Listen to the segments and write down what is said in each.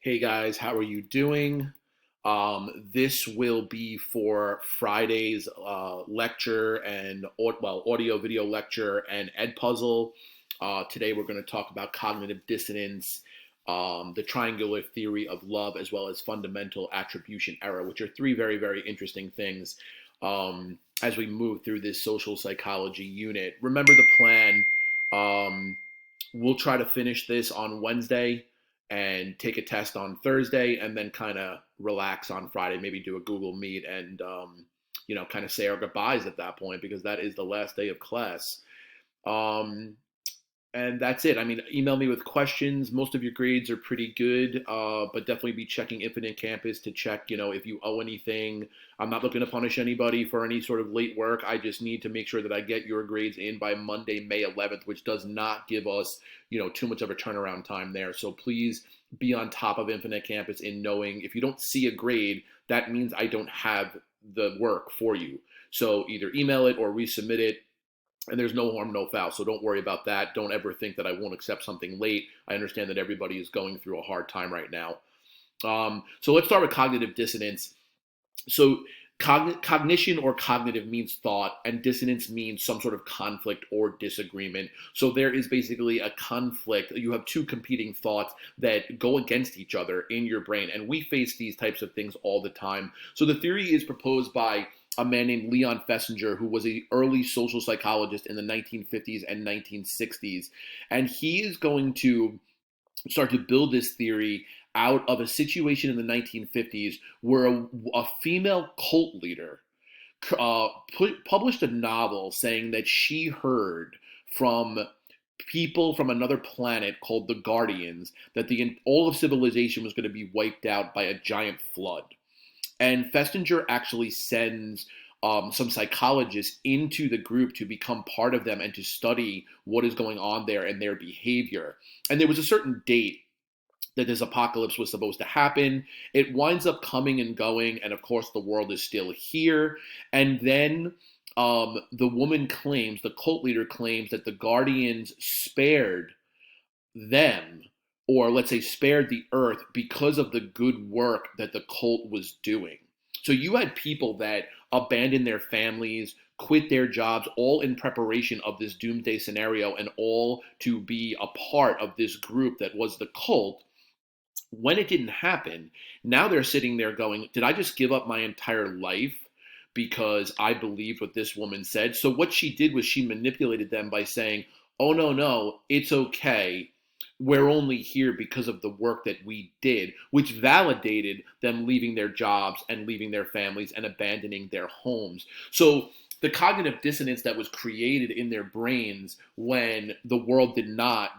Hey guys, how are you doing? This will be for Friday's lecture and audio video lecture and ed puzzle. Today we're going to talk about cognitive dissonance, the triangular theory of love, as well as fundamental attribution error, which are three very, very interesting things as we move through this social psychology unit. Remember the plan. Um, we'll try to finish this on Wednesday and take a test on Thursday and then kind of relax on Friday, maybe do a Google Meet and, kind of say our goodbyes at that point because that is the last day of class. Um, and that's it. I mean, email me with questions. Most of your grades are pretty good, but definitely be checking Infinite Campus to check, if you owe anything. I'm not looking to punish anybody for any sort of late work. I just need to make sure that I get your grades in by Monday, May 11th, which does not give us, too much of a turnaround time there. So please be on top of Infinite Campus in knowing if you don't see a grade, that means I don't have the work for you. So either email it or resubmit it, and there's no harm, no foul. So don't worry about that. Don't ever think that I won't accept something late. I understand that everybody is going through a hard time right now. So let's start with cognitive dissonance. So cognition or cognitive means thought, and dissonance means some sort of conflict or disagreement. So there is basically a conflict. You have two competing thoughts that go against each other in your brain, and we face these types of things all the time. So the theory is proposed by a man named Leon Festinger, who was an early social psychologist in the 1950s and 1960s. And he is going to start to build this theory out of a situation in the 1950s where a female cult leader published a novel saying that she heard from people from another planet called the Guardians that all of civilization was going to be wiped out by a giant flood. And Festinger actually sends some psychologists into the group to become part of them and to study what is going on there and their behavior. And there was a certain date that this apocalypse was supposed to happen. It winds up coming and going, and of course the world is still here. And then the woman claims, the cult leader claims, that the Guardians spared them, or let's say spared the earth, because of the good work that the cult was doing. So you had people that abandoned their families, quit their jobs, all in preparation of this doomsday scenario and all to be a part of this group that was the cult. When it didn't happen, now they're sitting there going, did I just give up my entire life because I believed what this woman said? So what she did was she manipulated them by saying, oh, no, it's okay. We're only here because of the work that we did, which validated them leaving their jobs and leaving their families and abandoning their homes. So the cognitive dissonance that was created in their brains when the world did not,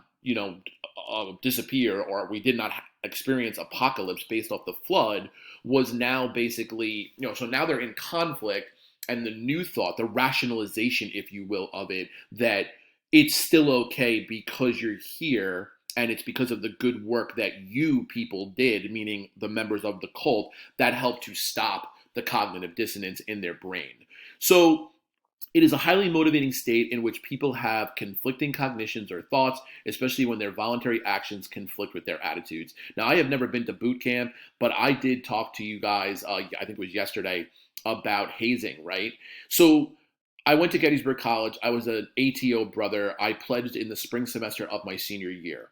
disappear, or we did not experience apocalypse based off the flood, was now basically, so now they're in conflict, and the new thought, the rationalization, if you will, of it, that it's still okay because you're here, and it's because of the good work that you people did, meaning the members of the cult, that helped to stop the cognitive dissonance in their brain. So it is a highly motivating state in which people have conflicting cognitions or thoughts, especially when their voluntary actions conflict with their attitudes. Now, I have never been to boot camp, but I did talk to you guys, I think it was yesterday, about hazing, right? So I went to Gettysburg College. I was an ATO brother. I pledged in the spring semester of my senior year.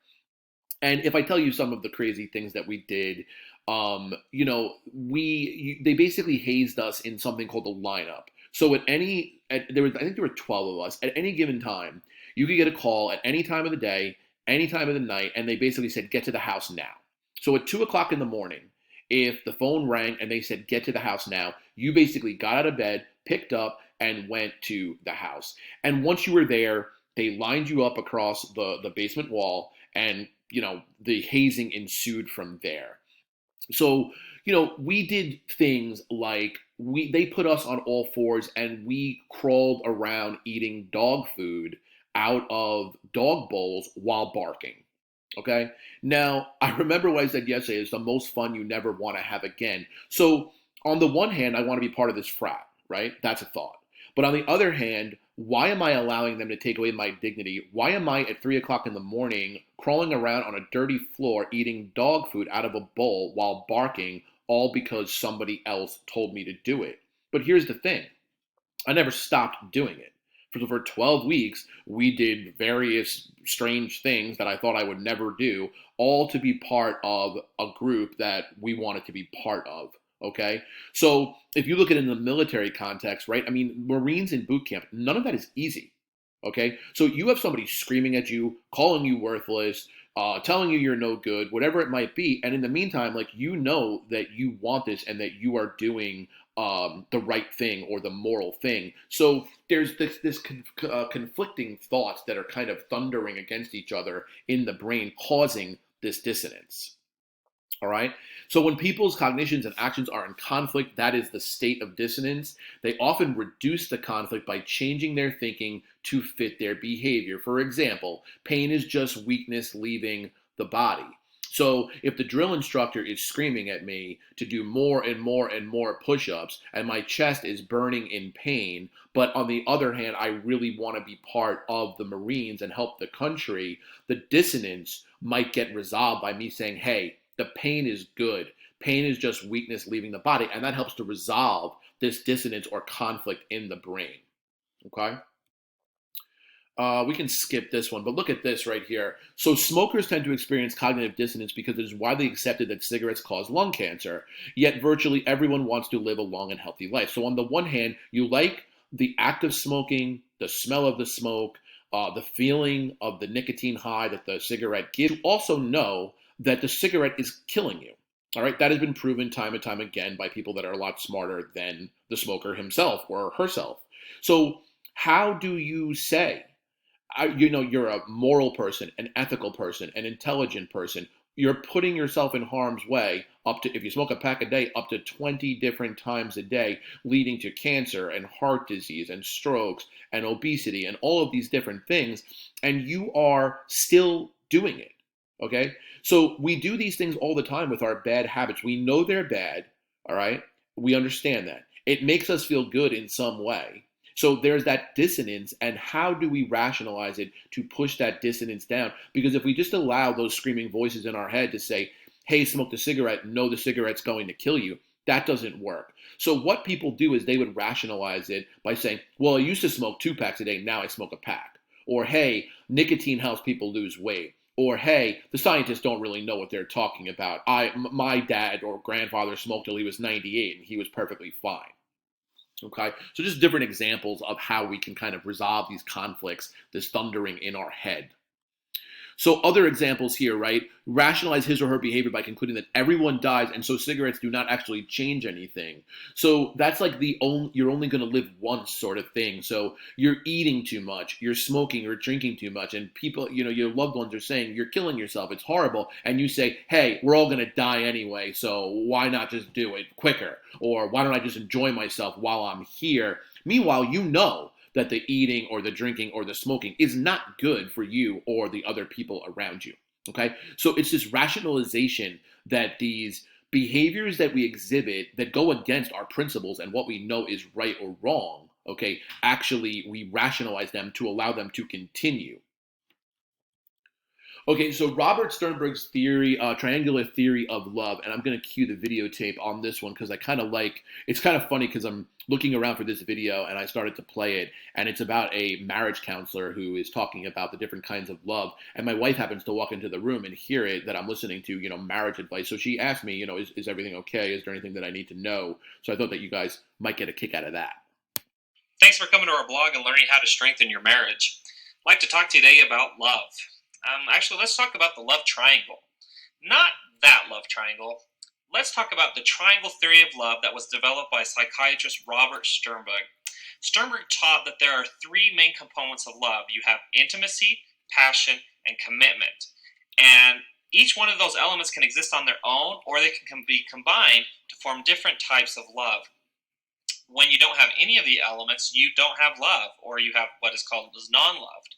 And if I tell you some of the crazy things that we did, they basically hazed us in something called a lineup. So I think there were 12 of us. At any given time, you could get a call at any time of the day, any time of the night, and they basically said, get to the house now. So at 2 o'clock in the morning, if the phone rang and they said, get to the house now, you basically got out of bed, picked up, and went to the house. And once you were there, they lined you up across the basement wall, and the hazing ensued from there. So, we did things like they put us on all fours and we crawled around eating dog food out of dog bowls while barking. Okay. Now, I remember what I said yesterday is the most fun you never want to have again. So, on the one hand, I want to be part of this frat, right? That's a thought. But on the other hand, why am I allowing them to take away my dignity? Why am I at 3 o'clock in the morning crawling around on a dirty floor eating dog food out of a bowl while barking, all because somebody else told me to do it? But here's the thing, I never stopped doing it. For 12 weeks, we did various strange things that I thought I would never do, all to be part of a group that we wanted to be part of. Okay? So if you look at it in the military context, right? I mean, Marines in boot camp, none of that is easy. Okay? So you have somebody screaming at you, calling you worthless, telling you you're no good, whatever it might be. And in the meantime, like, you know that you want this and that you are doing the right thing or the moral thing. So there's this conflicting thoughts that are kind of thundering against each other in the brain, causing this dissonance. All right. So when people's cognitions and actions are in conflict, that is the state of dissonance. They often reduce the conflict by changing their thinking to fit their behavior. For example, pain is just weakness leaving the body. So if the drill instructor is screaming at me to do more and more and more push-ups and my chest is burning in pain, but on the other hand, I really want to be part of the Marines and help the country, the dissonance might get resolved by me saying, hey, the pain is good. Pain is just weakness leaving the body, and that helps to resolve this dissonance or conflict in the brain. Okay? We can skip this one, but look at this right here. So smokers tend to experience cognitive dissonance because it is widely accepted that cigarettes cause lung cancer, yet virtually everyone wants to live a long and healthy life. So on the one hand, you like the act of smoking, the smell of the smoke, the feeling of the nicotine high that the cigarette gives. You also know that the cigarette is killing you. All right, that has been proven time and time again by people that are a lot smarter than the smoker himself or herself. So how do you say, you're a moral person, an ethical person, an intelligent person? You're putting yourself in harm's way up to, if you smoke a pack a day, up to 20 different times a day, leading to cancer and heart disease and strokes and obesity and all of these different things, and you are still doing it. Okay? So we do these things all the time with our bad habits. We know they're bad, all right? We understand that. It makes us feel good in some way. So there's that dissonance, and how do we rationalize it to push that dissonance down? Because if we just allow those screaming voices in our head to say, hey, smoke the cigarette, no, the cigarette's going to kill you, that doesn't work. So what people do is they would rationalize it by saying, well, I used to smoke 2 packs a day, now I smoke a pack. Or, hey, nicotine helps people lose weight. Or, hey, the scientists don't really know what they're talking about. My dad or grandfather smoked till he was 98 and he was perfectly fine. Okay, so just different examples of how we can kind of resolve these conflicts, this thundering in our head. So other examples here, right? Rationalize his or her behavior by concluding that everyone dies, and so cigarettes do not actually change anything. So that's like you're only going to live once sort of thing. So you're eating too much, you're smoking or drinking too much, and people, your loved ones are saying you're killing yourself, it's horrible, and you say, hey, we're all going to die anyway, so why not just do it quicker? Or why don't I just enjoy myself while I'm here? Meanwhile, you know that the eating or the drinking or the smoking is not good for you or the other people around you, okay? So it's this rationalization that these behaviors that we exhibit that go against our principles and what we know is right or wrong, okay, actually we rationalize them to allow them to continue. Okay, so Robert Sternberg's theory, triangular theory of love, and I'm going to cue the videotape on this one because I kind of like, it's kind of funny because I'm looking around for this video and I started to play it, and it's about a marriage counselor who is talking about the different kinds of love, and my wife happens to walk into the room and hear it, that I'm listening to, marriage advice. So she asked me, is everything okay? Is there anything that I need to know? So I thought that you guys might get a kick out of that. Thanks for coming to our blog and learning how to strengthen your marriage. I'd like to talk today about love. Actually, let's talk about the love triangle. Not that love triangle. Let's talk about the triangle theory of love that was developed by psychiatrist Robert Sternberg. Sternberg taught that there are 3 main components of love. You have intimacy, passion, and commitment. And each one of those elements can exist on their own, or they can be combined to form different types of love. When you don't have any of the elements, you don't have love, or you have what is called as non-loved.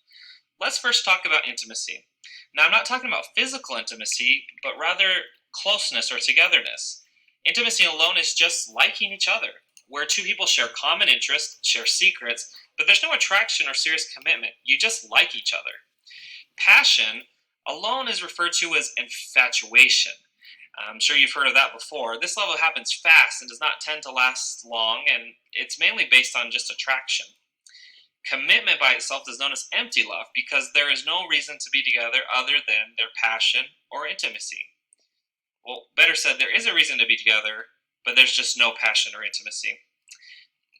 Let's first talk about intimacy. Now, I'm not talking about physical intimacy, but rather closeness or togetherness. Intimacy alone is just liking each other, where two people share common interests, share secrets, but there's no attraction or serious commitment. You just like each other. Passion alone is referred to as infatuation. I'm sure you've heard of that before. This level happens fast and does not tend to last long, and it's mainly based on just attraction. Commitment by itself is known as empty love because there is no reason to be together other than their passion or intimacy. Well, better said, there is a reason to be together, but there's just no passion or intimacy.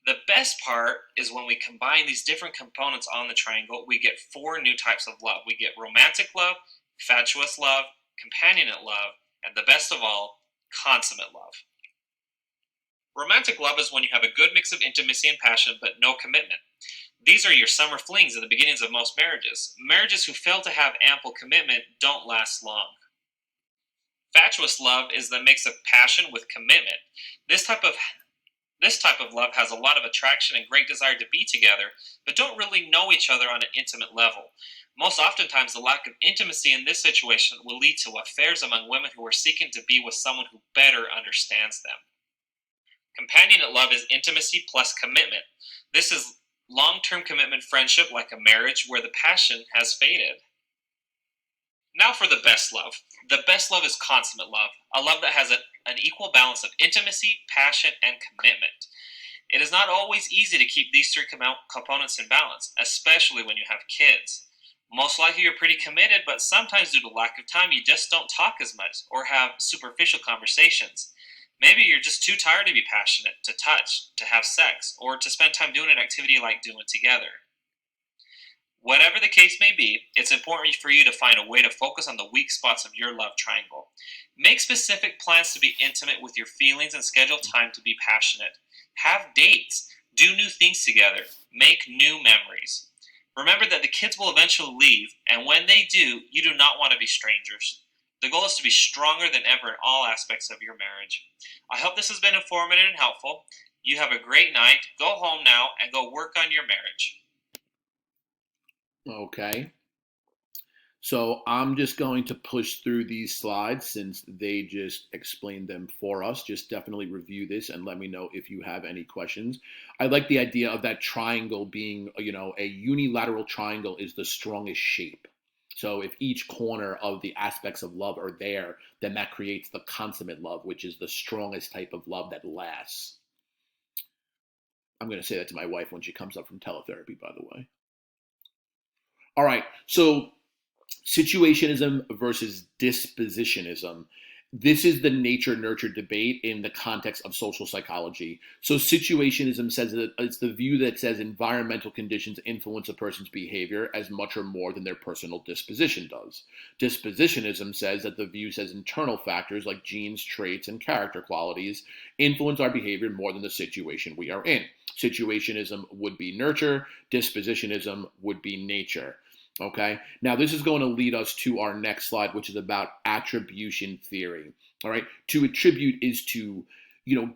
The best part is when we combine these different components on the triangle, we get 4 new types of love. We get romantic love, fatuous love, companionate love, and the best of all, consummate love. Romantic love is when you have a good mix of intimacy and passion, but no commitment. These are your summer flings at the beginnings of most marriages. Marriages who fail to have ample commitment don't last long. Fatuous love is the mix of passion with commitment. This type of love has a lot of attraction and great desire to be together, but don't really know each other on an intimate level. Most oftentimes, the lack of intimacy in this situation will lead to affairs among women who are seeking to be with someone who better understands them. Companionate love is intimacy plus commitment. This is long-term commitment friendship like a marriage where the passion has faded. Now for the best love. The best love is consummate love, a love that has an equal balance of intimacy, passion, and commitment. It is not always easy to keep these 3 components in balance, especially when you have kids. Most likely you're pretty committed, but sometimes due to lack of time, you just don't talk as much or have superficial conversations. Maybe you're just too tired to be passionate, to touch, to have sex, or to spend time doing an activity you like doing together. Whatever the case may be, it's important for you to find a way to focus on the weak spots of your love triangle. Make specific plans to be intimate with your feelings and schedule time to be passionate. Have dates. Do new things together. Make new memories. Remember that the kids will eventually leave, and when they do, you do not want to be strangers. The goal is to be stronger than ever in all aspects of your marriage. I hope this has been informative and helpful. You have a great night. Go home now and go work on your marriage. Okay. So I'm just going to push through these slides since they just explained them for us. Just definitely review this and let me know if you have any questions. I like the idea of that triangle being, a unilateral triangle is the strongest shape. So if each corner of the aspects of love are there, then that creates the consummate love, which is the strongest type of love that lasts. I'm going to say that to my wife when she comes up from teletherapy, by the way. All right, so situationism versus dispositionism. This is the nature-nurture debate in the context of social psychology. So situationism says that it's the view that says environmental conditions influence a person's behavior as much or more than their personal disposition does. Dispositionism says that the view says internal factors like genes, traits, and character qualities influence our behavior more than the situation we are in. Situationism would be nurture, dispositionism would be nature. Okay, now this is going to lead us to our next slide, which is about attribution theory. All right, to attribute is to,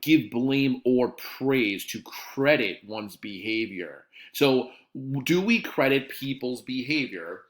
give blame or praise, to credit one's behavior. So do we credit people's behavior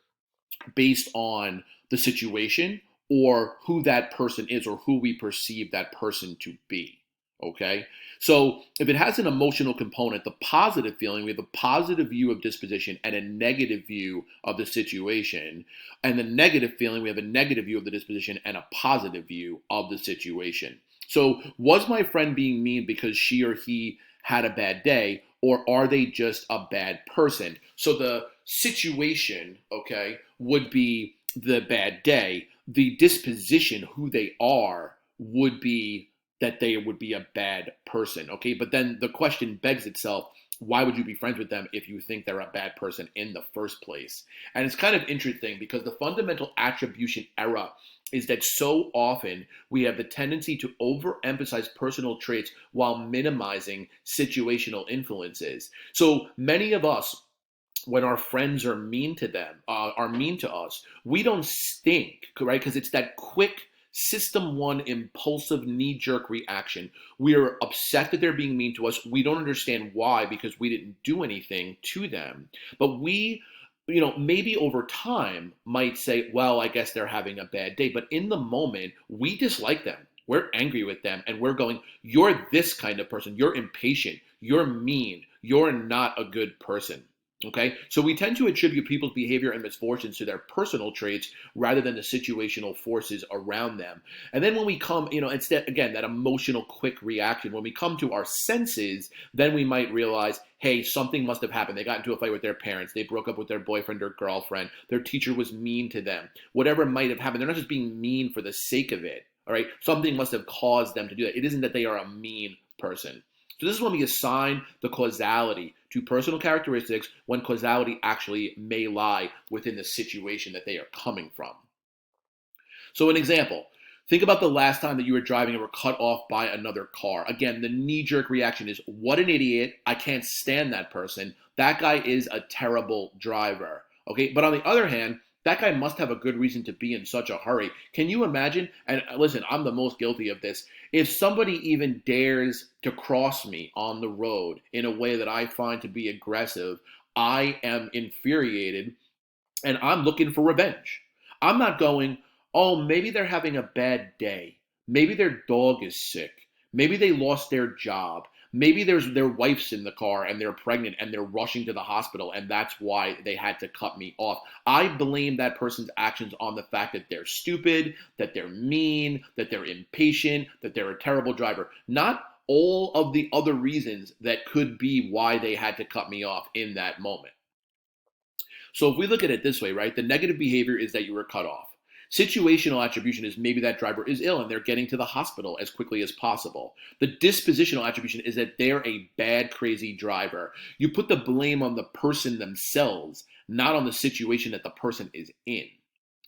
based on the situation or who that person is or who we perceive that person to be? Okay, so if it has an emotional component, the positive feeling, we have a positive view of disposition and a negative view of the situation. And the negative feeling, we have a negative view of the disposition and a positive view of the situation. So was my friend being mean because she or he had a bad day, or are they just a bad person? So the situation, okay, would be the bad day. The disposition, who they are, would be that they would be a bad person, okay? But then the question begs itself, why would you be friends with them if you think they're a bad person in the first place? And it's kind of interesting because the fundamental attribution error is that so often we have the tendency to overemphasize personal traits while minimizing situational influences. So many of us, when our friends are mean to us, we don't stink, right? Because it's that quick System 1 impulsive knee-jerk reaction. We are upset that they're being mean to us. We don't understand why because we didn't do anything to them. But we, maybe over time might say, well, I guess they're having a bad day. But in the moment, we dislike them. We're angry with them and we're going, you're this kind of person. You're impatient. You're mean. You're not a good person. Okay, so we tend to attribute people's behavior and misfortunes to their personal traits rather than the situational forces around them. And then when we come, instead, again, that emotional quick reaction, when we come to our senses, then we might realize, hey, something must have happened. They got into a fight with their parents. They broke up with their boyfriend or girlfriend. Their teacher was mean to them. Whatever might have happened, they're not just being mean for the sake of it. All right, something must have caused them to do that. It isn't that they are a mean person. So this is when we assign the causality to personal characteristics when causality actually may lie within the situation that they are coming from. So an example, think about the last time that you were driving and were cut off by another car. Again, the knee-jerk reaction is, what an idiot, I can't stand that person. That guy is a terrible driver. Okay, but on the other hand, that guy must have a good reason to be in such a hurry. Can you imagine? And listen, I'm the most guilty of this. If somebody even dares to cross me on the road in a way that I find to be aggressive, I am infuriated and I'm looking for revenge. I'm not going, oh, maybe they're having a bad day. Maybe their dog is sick. Maybe they lost their job. Maybe their wife's in the car and they're pregnant and they're rushing to the hospital and that's why they had to cut me off. I blame that person's actions on the fact that they're stupid, that they're mean, that they're impatient, that they're a terrible driver. Not all of the other reasons that could be why they had to cut me off in that moment. So if we look at it this way, right, the negative behavior is that you were cut off. Situational attribution is maybe that driver is ill and they're getting to the hospital as quickly as possible. The dispositional attribution is that they're a bad, crazy driver. You put the blame on the person themselves, not on the situation that the person is in.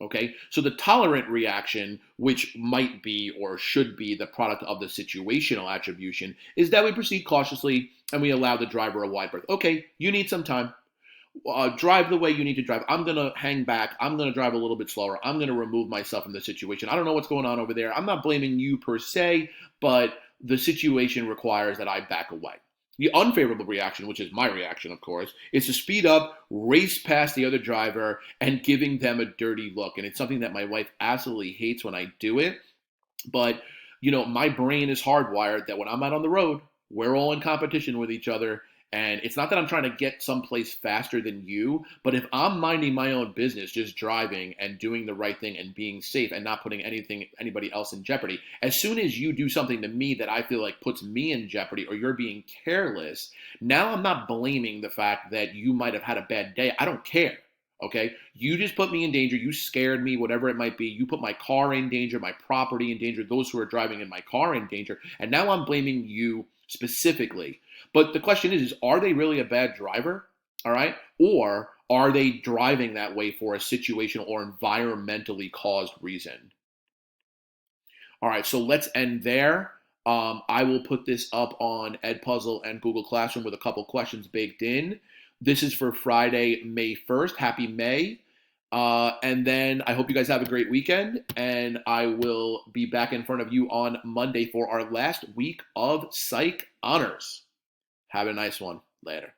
Okay, so the tolerant reaction, which might be or should be the product of the situational attribution, is that we proceed cautiously and we allow the driver a wide berth. Okay, you need some time. Drive the way you need to drive. I'm going to hang back. I'm going to drive a little bit slower. I'm going to remove myself from the situation. I don't know what's going on over there. I'm not blaming you per se, but the situation requires that I back away. The unfavorable reaction, which is my reaction, of course, is to speed up, race past the other driver, and giving them a dirty look. And it's something that my wife absolutely hates when I do it. But, my brain is hardwired that when I'm out on the road, we're all in competition with each other. And it's not that I'm trying to get someplace faster than you, but if I'm minding my own business, just driving and doing the right thing and being safe and not putting anybody else in jeopardy, as soon as you do something to me that I feel like puts me in jeopardy or you're being careless, now I'm not blaming the fact that you might have had a bad day. I don't care. Okay, you just put me in danger. You scared me, whatever it might be. You put my car in danger, my property in danger, those who are driving in my car in danger. And now I'm blaming you specifically. But the question is are they really a bad driver? All right. Or are they driving that way for a situational or environmentally caused reason? All right. So let's end there. I will put this up on Edpuzzle and Google Classroom with a couple questions baked in. This is for Friday, May 1st. Happy May. And then I hope you guys have a great weekend. And I will be back in front of you on Monday for our last week of Psych Honors. Have a nice one. Later.